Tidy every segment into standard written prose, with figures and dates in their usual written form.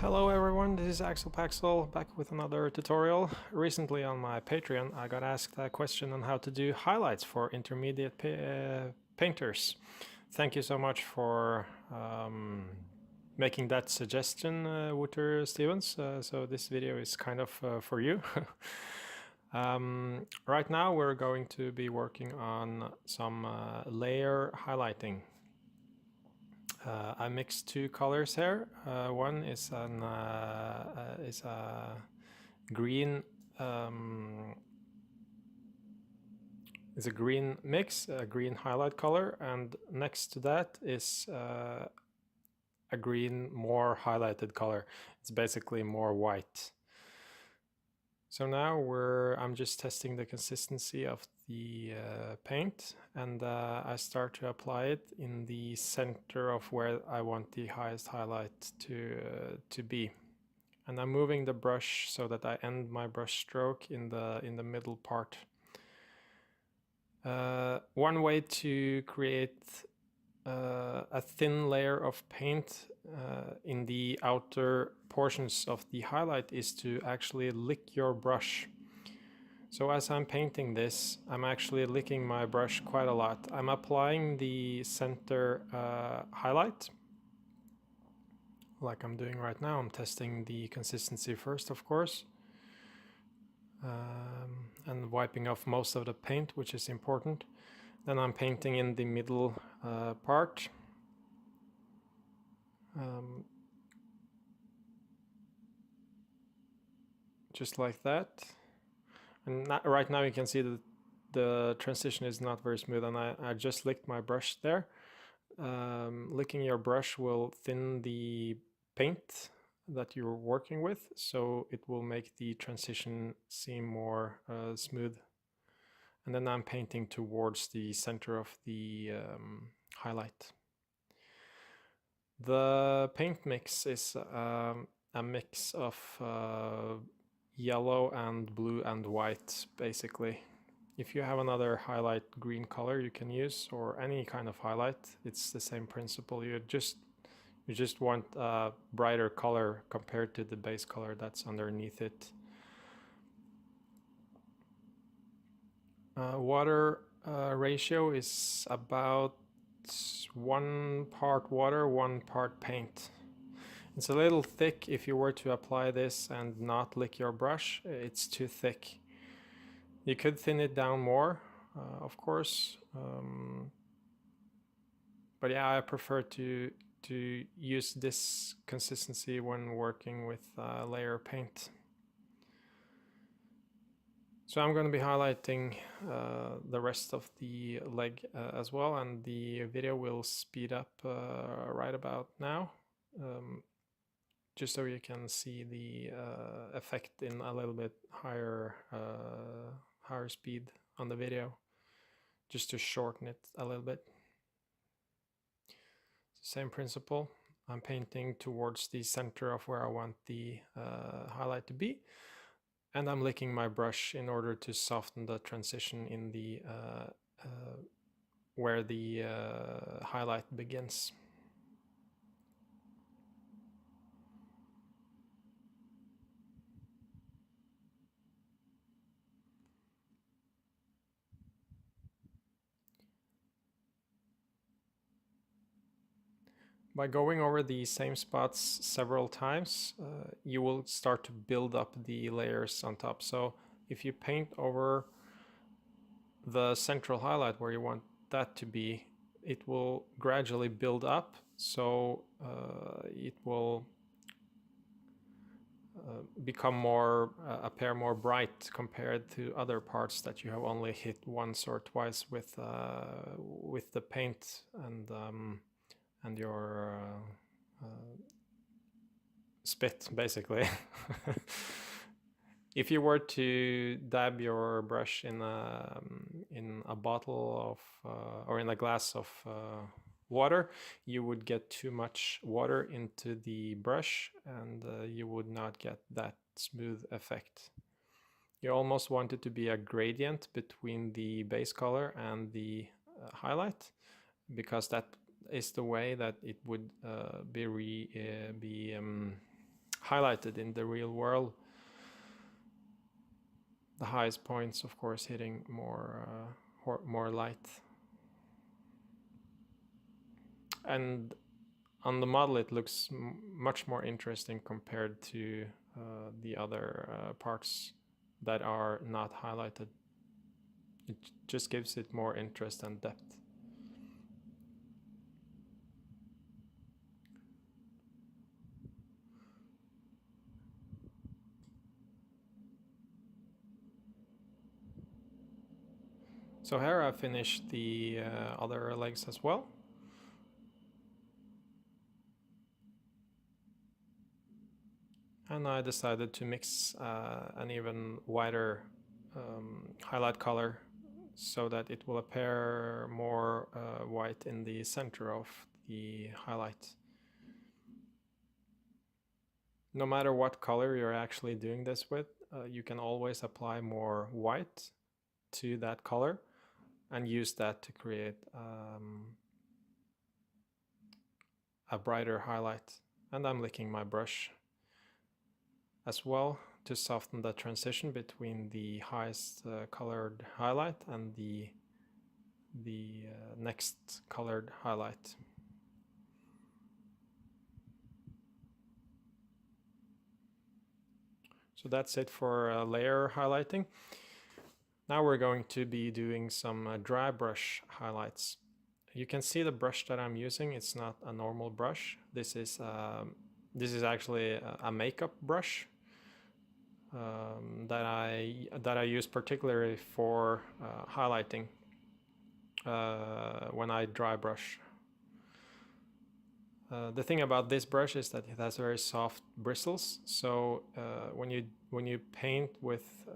Hello everyone, this is Axel Paxel back with another tutorial. Recently on my Patreon I got asked a question on how to do highlights for intermediate painters. Thank you so much for making that suggestion, Wouter Stevens. So this video is kind of for you. Right now we're going to be working on some layer highlighting. I mixed two colors here. One is a green is a green mix, a green highlight color, and next to that is a green more highlighted color. It's basically more white. So now I'm just testing the consistency of the paint, and I start to apply it in the center of where I want the highest highlight to be. And I'm moving the brush so that I end my brush stroke in the middle part. One way to create a thin layer of paint in the outer portions of the highlight is to actually lick your brush. So as I'm painting this, I'm actually licking my brush quite a lot. I'm applying the center highlight, like I'm doing right now. I'm testing the consistency first, of course, and wiping off most of the paint, which is important. Then I'm painting in the middle part. Just like that. And right now you can see that the transition is not very smooth, and I just licked my brush there. Licking your brush will thin the paint that you're working with, so it will make the transition seem more smooth. And then I'm painting towards the center of the highlight. The paint mix is a mix of yellow and blue and white, basically. If you have another highlight green color you can use, or any kind of highlight, it's the same principle. You just want a brighter color compared to the base color that's underneath it. Water ratio is about 1 part water, 1 part paint. It's a little thick. If you were to apply this and not lick your brush, it's too thick. You could thin it down more, of course, but yeah, I prefer to use this consistency when working with layer paint. So I'm going to be highlighting the rest of the leg as well, and the video will speed up right about now, just so you can see the effect in a little bit higher speed on the video, just to shorten it a little bit. Same principle. I'm painting towards the center of where I want the highlight to be, and I'm licking my brush in order to soften the transition in the where the highlight begins. By going over the same spots several times, you will start to build up the layers on top. So if you paint over the central highlight where you want that to be, it will gradually build up, so it will become more appear more bright compared to other parts that you have only hit once or twice with the paint and your spit, basically. If you were to dab your brush in a bottle of or in a glass of water, you would get too much water into the brush, and you would not get that smooth effect. You almost want it to be a gradient between the base color and the highlight, because that is the way that it would be highlighted in the real world. The highest points, of course, hitting more light. And on the model, it looks much more interesting compared to the other parts that are not highlighted. It just gives it more interest and depth. So here I finished the other legs as well. And I decided to mix an even wider highlight color so that it will appear more white in the center of the highlight. No matter what color you're actually doing this with, you can always apply more white to that color and use that to create a brighter highlight. And I'm licking my brush as well to soften the transition between the highest colored highlight and the next colored highlight. So that's it for layer highlighting. Now we're going to be doing some dry brush highlights. You can see the brush that I'm using. It's not a normal brush. This is actually a makeup brush that I use particularly for highlighting when I dry brush. The thing about this brush is that it has very soft bristles, so when you paint with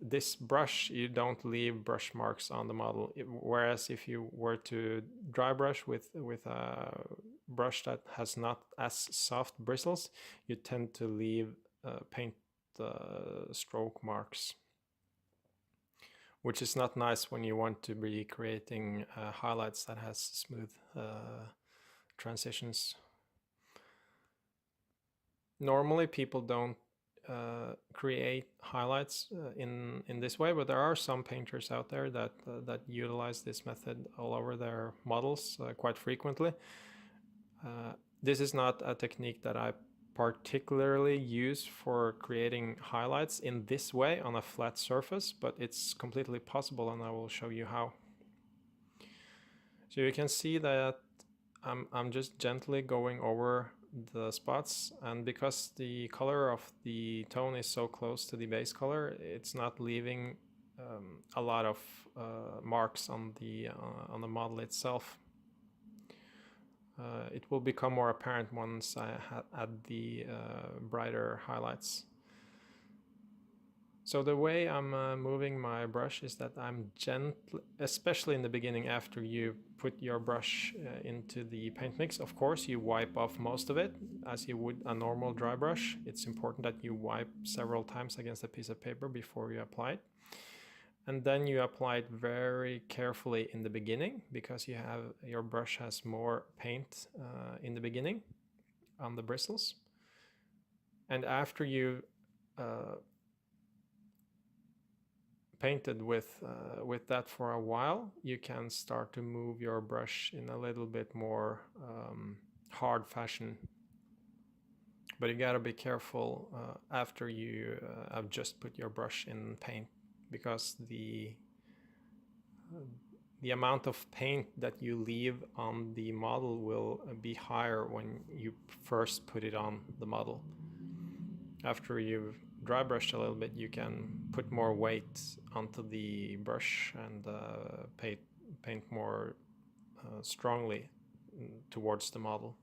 this brush, you don't leave brush marks on the model. Whereas if you were to dry brush with a brush that has not as soft bristles, you tend to leave paint stroke marks, which is not nice when you want to be creating highlights that has smooth transitions. Normally people don't create highlights in this way, but there are some painters out there that utilize this method all over their models quite frequently. This is not a technique that I particularly use for creating highlights in this way on a flat surface, but it's completely possible, and I will show you how. So you can see that I'm just gently going over the spots, and because the color of the tone is so close to the base color, it's not leaving a lot of marks on the model itself. It will become more apparent once I add the brighter highlights. So the way I'm moving my brush is that I'm gently, especially in the beginning after you put your brush into the paint mix, of course you wipe off most of it as you would a normal dry brush. It's important that you wipe several times against a piece of paper before you apply it. And then you apply it very carefully in the beginning, because your brush has more paint in the beginning on the bristles. And after you painted with that for a while, you can start to move your brush in a little bit more hard fashion. But you gotta be careful after you have just put your brush in paint, because the amount of paint that you leave on the model will be higher when you first put it on the model. After you've dry brushed a little bit, you can put more weight onto the brush and paint more strongly towards the model.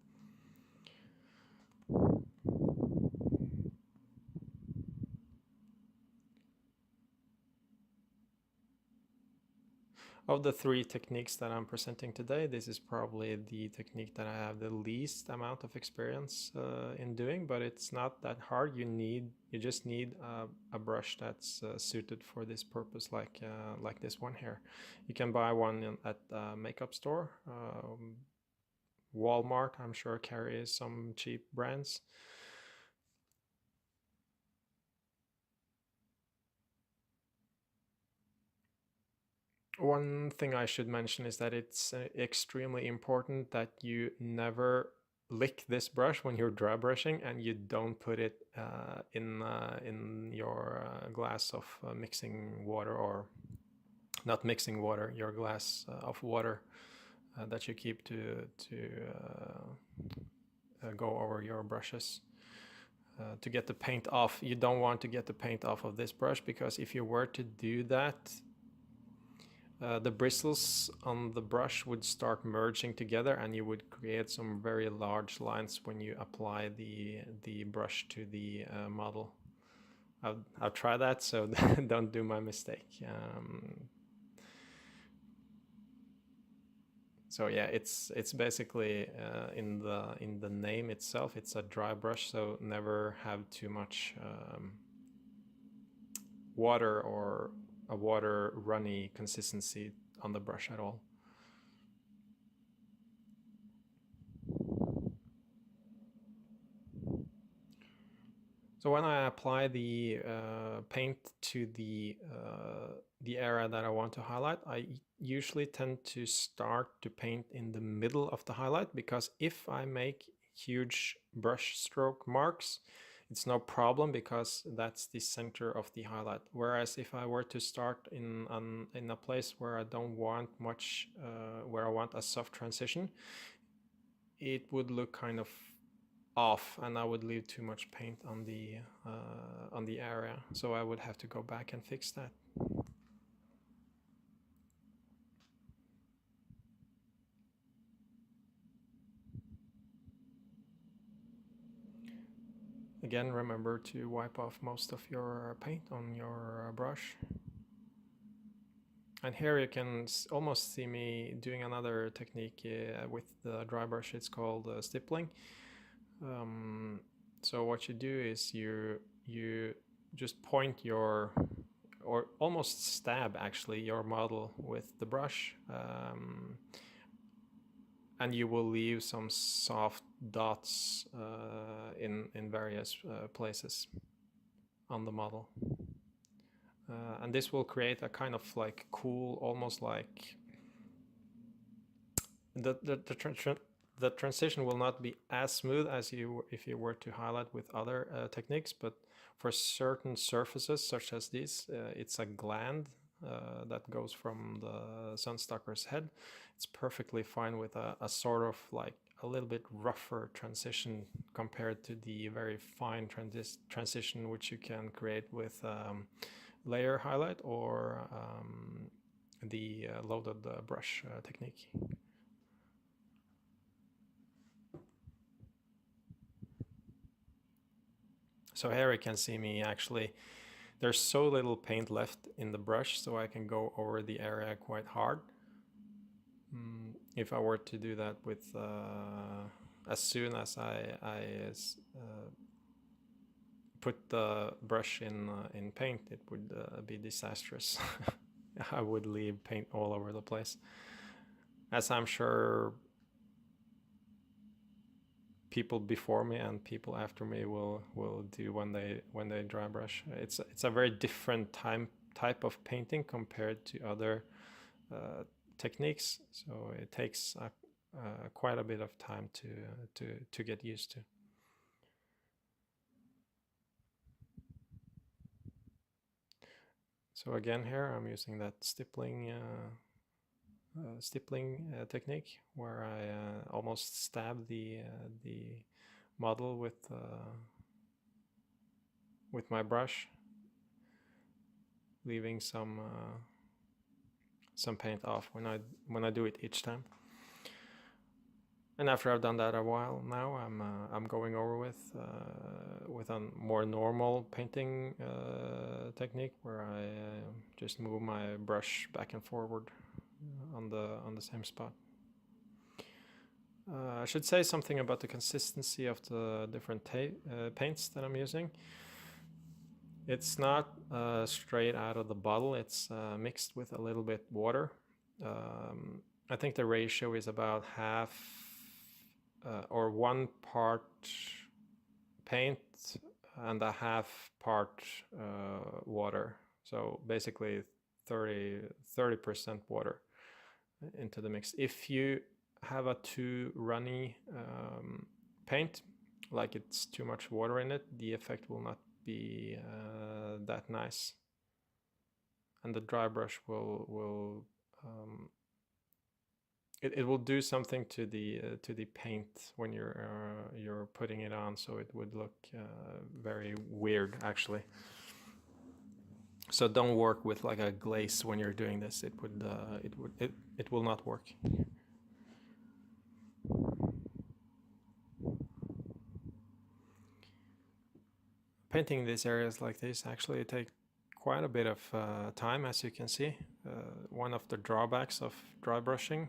Of the three techniques that I'm presenting today, this is probably the technique that I have the least amount of experience in doing, but it's not that hard. You just need a brush that's suited for this purpose, like this one here. You can buy one at a makeup store. Walmart, I'm sure, carries some cheap brands. One thing I should mention is that it's extremely important that you never lick this brush when you're dry brushing, and you don't put it in your glass of mixing water, or not mixing water, your glass of water that you keep to go over your brushes. To get the paint off, you don't want to get the paint off of this brush, because if you were to do that, the bristles on the brush would start merging together, and you would create some very large lines when you apply the brush to the model. I'll try that, so don't do my mistake. So yeah, it's basically in the name itself, it's a dry brush, so never have too much water or a water runny consistency on the brush at all. So when I apply the paint to the area that I want to highlight, I usually tend to start to paint in the middle of the highlight, because if I make huge brush stroke marks, it's no problem, because that's the center of the highlight. Whereas if I were to start in a place where I don't want much, where I want a soft transition, it would look kind of off, and I would leave too much paint on the area. So I would have to go back and fix that. Again, remember to wipe off most of your paint on your brush. And here you can almost see me doing another technique with the dry brush. It's called stippling. So what you do is you just point your, or almost stab actually, your model with the brush, and you will leave some soft dots in various places on the model. And this will create a kind of like cool, almost like the transition will not be as smooth as if you were to highlight with other techniques, but for certain surfaces such as these, it's a gland that goes from the sunstalker's head. It's perfectly fine with a sort of like a little bit rougher transition compared to the very fine transition which you can create with layer highlight or the loaded brush technique. So here you can see me actually, there's so little paint left in the brush, so I can go over the area quite hard. If I were to do that with as soon as I put the brush in paint, it would be disastrous. I would leave paint all over the place, as I'm sure people before me and people after me will do when they dry brush. It's a very different type of painting compared to other techniques, so it takes quite a bit of time to get used to. So again, here I'm using that stippling technique, where I almost stab the model with my brush, leaving some paint off when I do it each time. And after I've done that a while now, I'm going over with a more normal painting technique, where I just move my brush back and forward on the same spot. I should say something about the consistency of the different paints that I'm using. It's not straight out of the bottle. It's mixed with a little bit water. I think the ratio is about half or 1 part paint and a half part water. So basically 30% water into the mix. If you have a too runny paint, like it's too much water in it, the effect will not be that nice, and the dry brush will it will do something to the paint when you're putting it on, so it would look very weird actually. So don't work with like a glaze when you're doing this. It will not work. Painting these areas like this actually take quite a bit of time, as you can see. One of the drawbacks of dry brushing.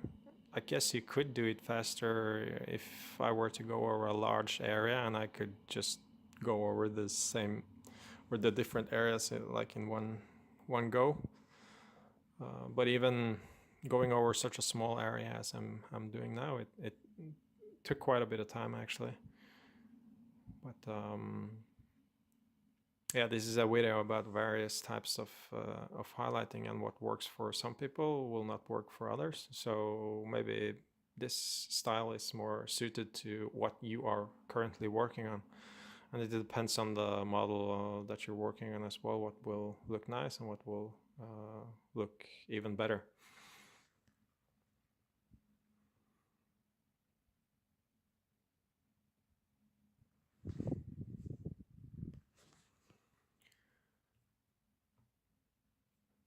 I guess you could do it faster if I were to go over a large area and I could just go over the same or the different areas like in one go. But even going over such a small area as I'm doing now, it took quite a bit of time actually. But yeah, this is a video about various types of highlighting, and what works for some people will not work for others. So maybe this style is more suited to what you are currently working on. And it depends on the model that you're working on as well, what will look nice and what will look even better.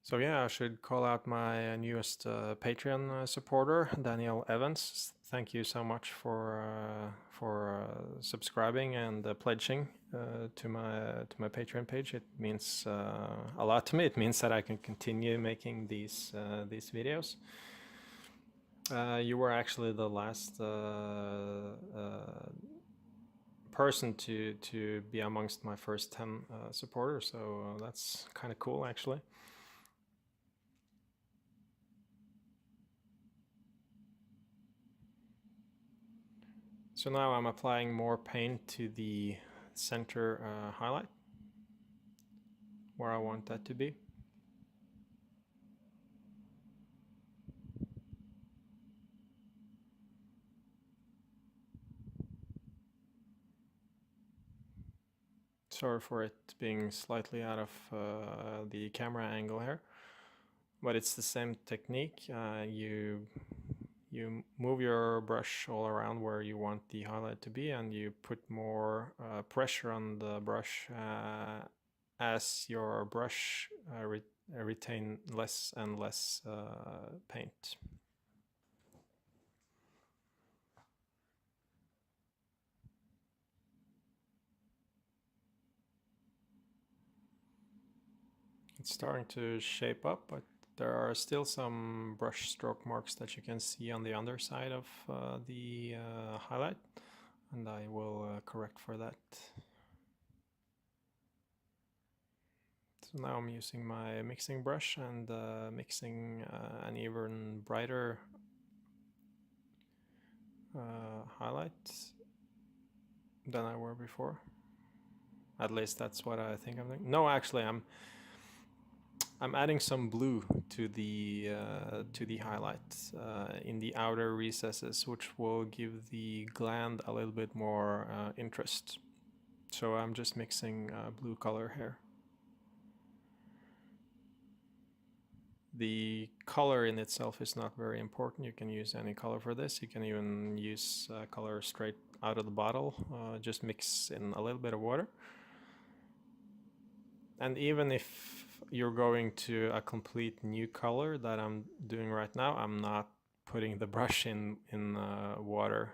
So yeah, I should call out my newest Patreon supporter, Daniel Evans. Thank you so much for subscribing and pledging to my Patreon page. It means a lot to me. It means that I can continue making these videos. You were actually the last person to be amongst my first 10 supporters, so that's kind of cool actually. So now I'm applying more paint to the center highlight, where I want that to be. Sorry for it being slightly out of the camera angle here, but it's the same technique. You move your brush all around where you want the highlight to be, and you put more pressure on the brush as your brush retain less and less paint. It's starting to shape up, but there are still some brush stroke marks that you can see on the underside of the highlight, and I will correct for that. So now I'm using my mixing brush and mixing an even brighter highlight than I were before. At least that's what I think I'm doing. No, actually, I'm adding some blue to the highlight in the outer recesses, which will give the gland a little bit more interest. So I'm just mixing blue color here. The color in itself is not very important. You can use any color for this. You can even use color straight out of the bottle. Just mix in a little bit of water. And even if you're going to a complete new color that I'm doing right now, I'm not putting the brush in water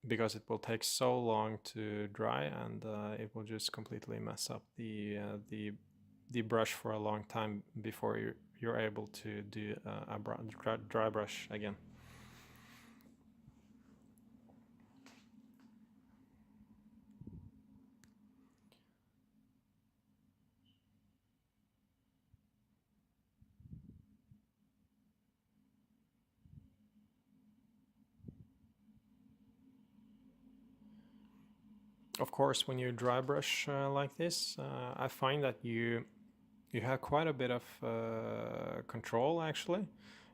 because it will take so long to dry, and it will just completely mess up the brush for a long time before you're able to do a dry brush again. Of course, when you dry brush like this, I find that you have quite a bit of control actually,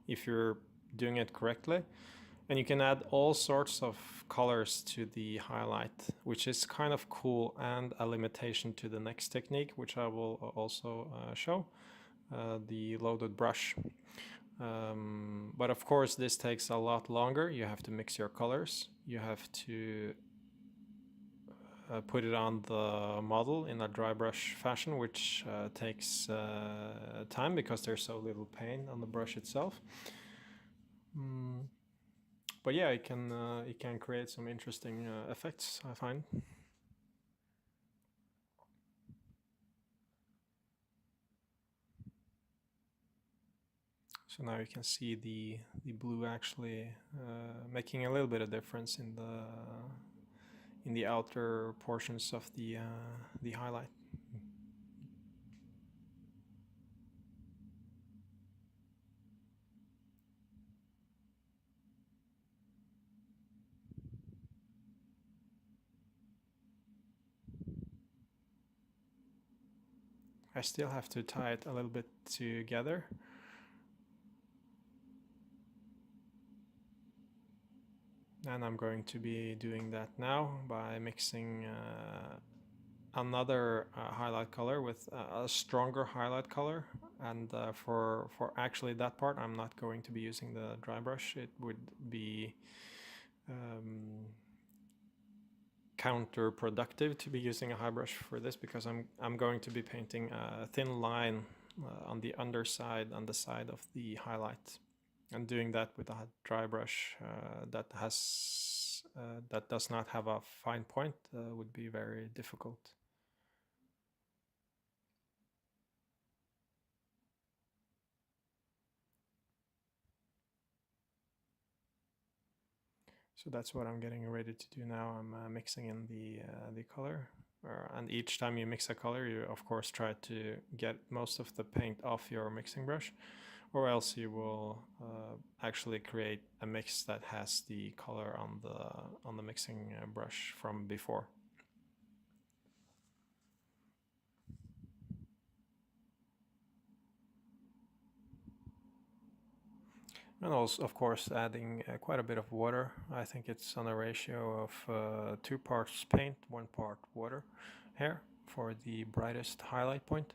if you're doing it correctly. And you can add all sorts of colors to the highlight, which is kind of cool and a limitation to the next technique, which I will also show, the loaded brush. But of course, this takes a lot longer. You have to mix your colors. You have to put it on the model in a dry brush fashion, which takes time because there's so little paint on the brush itself. But yeah, it can create some interesting effects, I find. So now you can see the blue actually making a little bit of difference in the outer portions of the highlight. I still have to tie it a little bit together. And I'm going to be doing that now by mixing another highlight color with a stronger highlight color. And for actually that part, I'm not going to be using the dry brush. It would be counterproductive to be using a high brush for this, because I'm going to be painting a thin line on the underside, on the side of the highlight, and doing that with a dry brush that does not have a fine point would be very difficult. So that's what I'm getting ready to do now. I'm mixing in the color, and each time you mix a color, you of course try to get most of the paint off your mixing brush, or else you will actually create a mix that has the color on the mixing brush from before. And also, of course, adding quite a bit of water. I think it's on a ratio of 2 parts paint, 1 part water here for the brightest highlight point.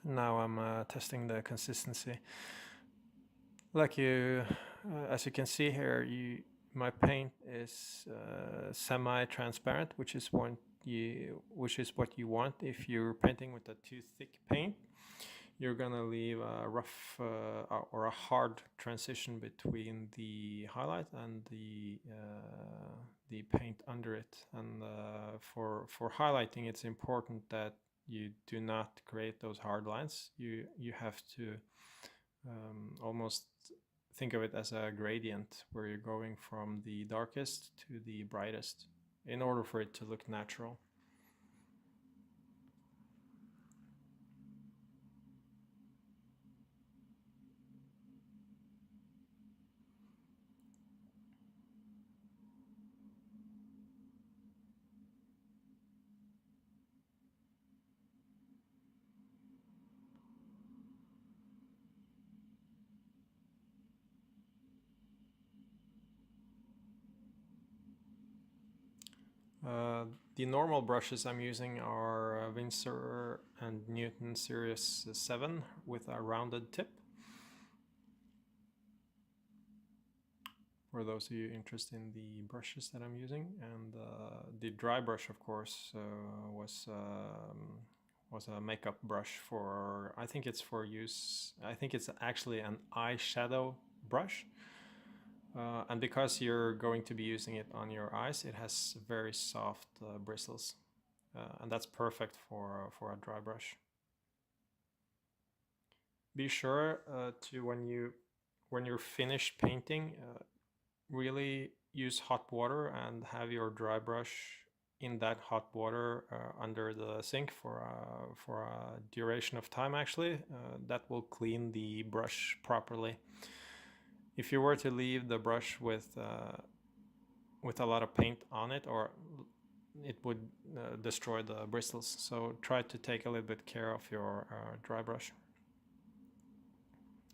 Now I'm testing the consistency. Like as you can see here, my paint is semi-transparent, which is what you want. If you're painting with a too thick paint, you're gonna leave a rough or a hard transition between the highlight and the paint under it. And for highlighting, it's important that you do not create those hard lines. You have to almost think of it as a gradient, where you're going from the darkest to the brightest in order for it to look natural. The normal brushes I'm using are Winsor and Newton Series 7 with a rounded tip. For those of you interested in the brushes that I'm using, and the dry brush, of course, was a makeup brush for. I think it's for use. I think it's actually an eyeshadow brush. And because you're going to be using it on your eyes, it has very soft bristles, and that's perfect for a dry brush. Be sure to when you're finished painting, really use hot water and have your dry brush in that hot water under the sink for a duration of time. Actually, that will clean the brush properly. If you were to leave the brush with a lot of paint on it, or it would destroy the bristles. So try to take a little bit care of your dry brush,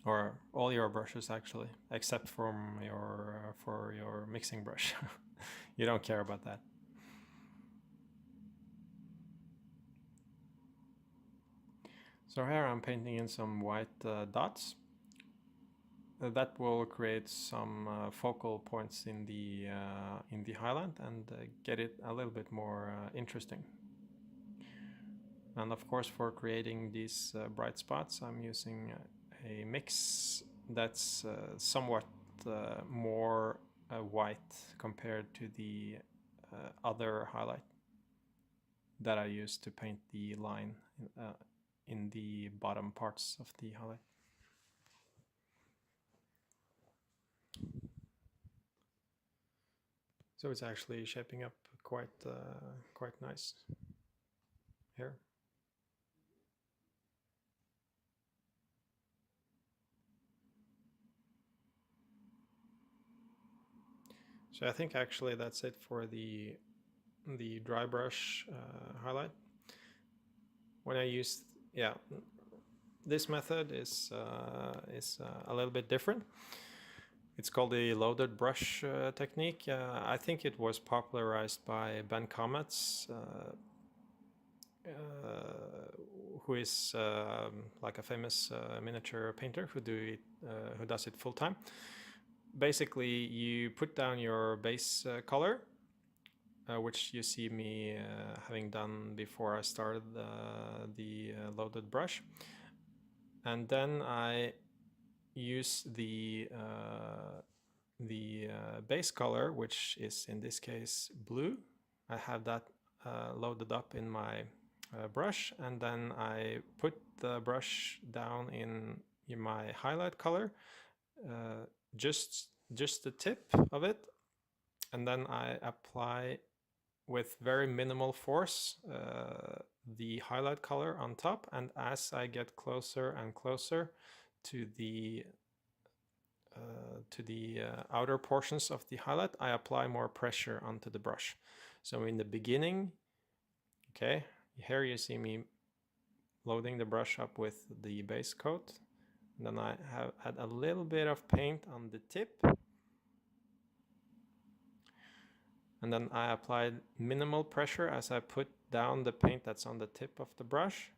or all your brushes actually, except from your for your mixing brush. You don't care about that. So here I'm painting in some white dots. That will create some focal points in the highlight and get it a little bit more interesting. And of course, for creating these bright spots, I'm using a mix that's somewhat more white compared to the other highlight that I use to paint the line in the bottom parts of the highlight. So it's actually shaping up quite nice here. So I think actually that's it for the dry brush highlight. When I use, yeah, this method is a little bit different. It's called the loaded brush technique. I think it was popularized by Ben Comets, who is like a famous miniature painter who does it full time. Basically, you put down your base color, which you see me having done before I started the loaded brush, and then I use the base color, which is in this case blue. I have that loaded up in my brush, and then I put the brush down in my highlight color, just the tip of it, and then I apply with very minimal force the highlight color on top, and as I get closer and closer to the outer portions of the highlight, I apply more pressure onto the brush. So in the beginning, okay, here you see me loading the brush up with the base coat. And then I have add a little bit of paint on the tip. And then I applied minimal pressure as I put down the paint that's on the tip of the brush,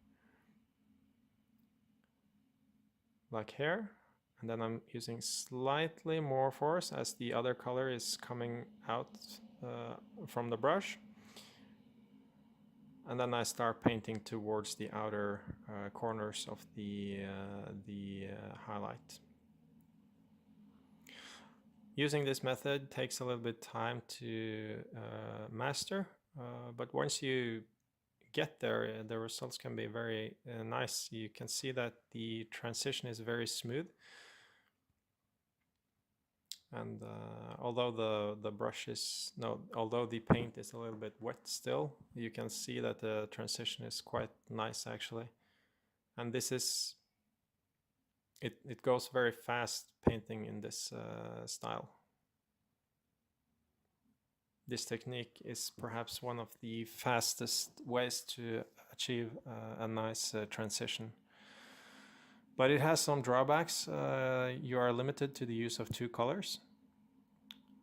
like here. And then I'm using slightly more force as the other color is coming out from the brush. And then I start painting towards the outer corners of the highlight. Using this method takes a little bit time to master, but once you get there, the results can be very nice. You can see that the transition is very smooth. And although the brush is, although the paint is a little bit wet still, you can see that the transition is quite nice actually. And this is, it goes very fast painting in this style. This technique is perhaps one of the fastest ways to achieve a nice transition. But it has some drawbacks. You are limited to the use of 2 colors.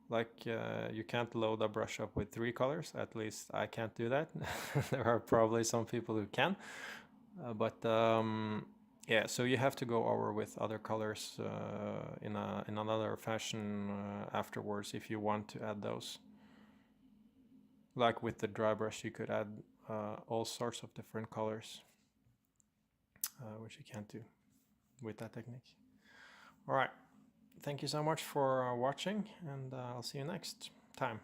Like you can't load a brush up with 3 colors. At least I can't do that. There are probably some people who can. Yeah, so you have to go over with other colors in another fashion afterwards if you want to add those. Like with the dry brush, you could add all sorts of different colors, which you can't do with that technique. All right, thank you so much for watching, and I'll see you next time.